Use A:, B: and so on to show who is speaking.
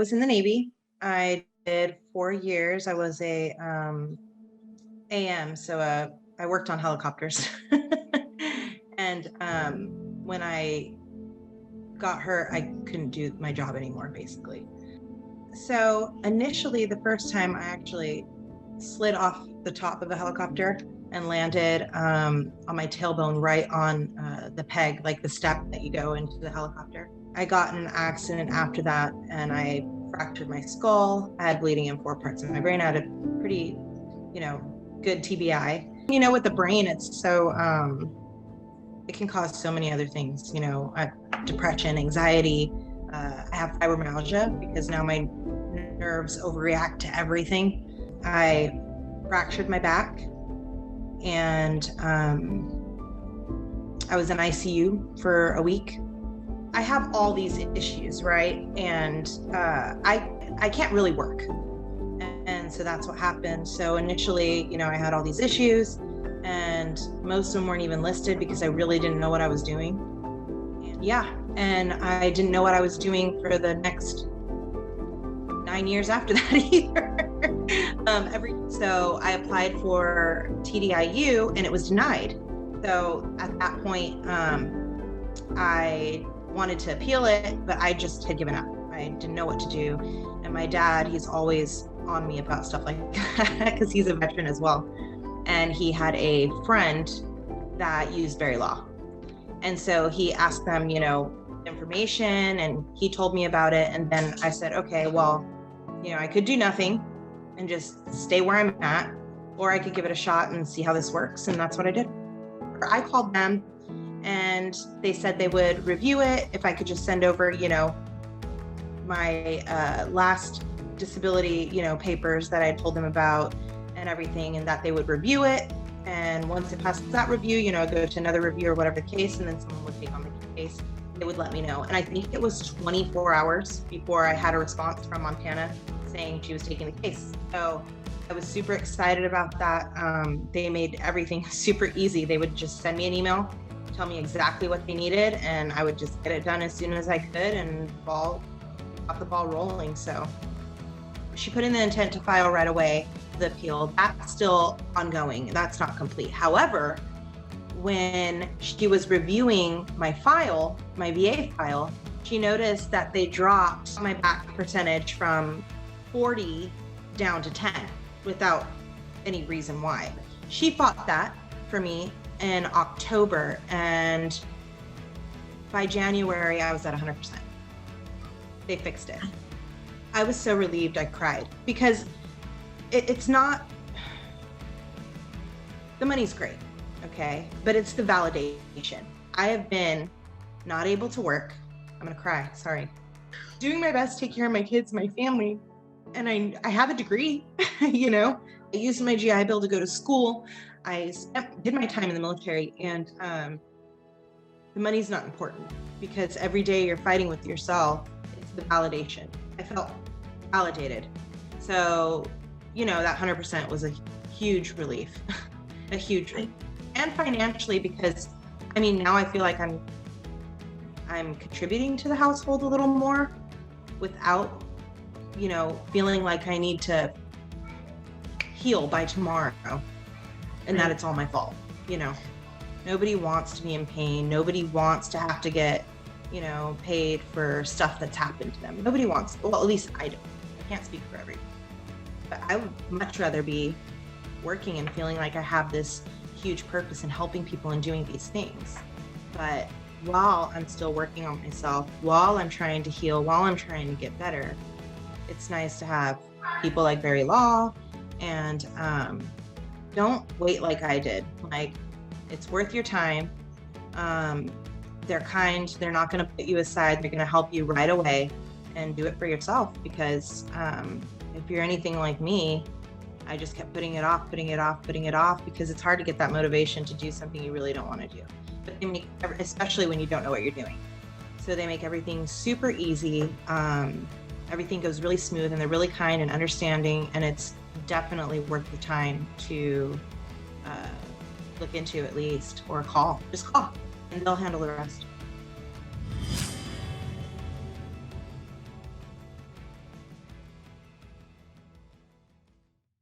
A: was in the Navy. I did 4 years. I was a AM, so I worked on helicopters. And when I got hurt, I couldn't do my job anymore, basically. So initially, the first time I actually slid off the top of the helicopter and landed on my tailbone right on the peg, like the step that you go into the helicopter. I got in an accident after that and I fractured my skull. I had bleeding in 4 parts of my brain. I had a pretty, good TBI. With the brain, it's so, it can cause so many other things, depression, anxiety. I have fibromyalgia because now my nerves overreact to everything. I fractured my back and I was in ICU for a week. I have all these issues, right? And I can't really work. And so that's what happened. So initially, I had all these issues and most of them weren't even listed because I really didn't know what I was doing. And I didn't know what I was doing for the next 9 years after that either. So I applied for TDIU and it was denied. So at that point, I wanted to appeal it, but I just had given up. I didn't know what to do. And my dad, he's always on me about stuff like that because he's a veteran as well. And he had a friend that used Berry Law. And so he asked them, information, and he told me about it. And then I said, okay, well, I could do nothing and just stay where I'm at, or I could give it a shot and see how this works. And that's what I did. I called them and they said they would review it if I could just send over, my last disability, papers that I told them about and everything, and that they would review it. And once it passes that review, go to another review or whatever the case, and then someone would take on the case. They would let me know. And I think it was 24 hours before I had a response from Montana saying she was taking the case. So I was super excited about that. They made everything super easy. They would just send me an email, tell me exactly what they needed, and I would just get it done as soon as I could and got the ball rolling. So she put in the intent to file right away. The appeal, that's still ongoing. That's not complete. However, when she was reviewing my file, my VA file, she noticed that they dropped my back percentage from 40 down to 10 without any reason why. She fought that for me in October, and by January, I was at 100%. They fixed it. I was so relieved I cried because it's not, the money's great, okay? But it's the validation. I have been not able to work. I'm gonna cry, sorry. Doing my best to take care of my kids, my family, and I have a degree, I used my GI Bill to go to school. I did my time in the military, and the money's not important because every day you're fighting with yourself. It's the validation. I felt validated. So, that 100% was a huge relief, a huge relief. And financially, because now I feel like I'm contributing to the household a little more without, feeling like I need to heal by tomorrow and that it's all my fault. Nobody wants to be in pain. Nobody wants to have to get, paid for stuff that's happened to them. Nobody wants, well, at least I don't. I can't speak for everyone. But I would much rather be working and feeling like I have this huge purpose in helping people and doing these things. But while I'm still working on myself, while I'm trying to heal, while I'm trying to get better, it's nice to have people like Berry Law, and don't wait like I did. Like, it's worth your time. They're kind. They're not going to put you aside. They're going to help you right away, and do it for yourself, because if you're anything like me, I just kept putting it off because it's hard to get that motivation to do something you really don't want to do. But they make, especially when you don't know what you're doing. So they make everything super easy. Everything goes really smooth, and they're really kind and understanding, and it's definitely worth the time to look into at least, or just call, and they'll handle the rest.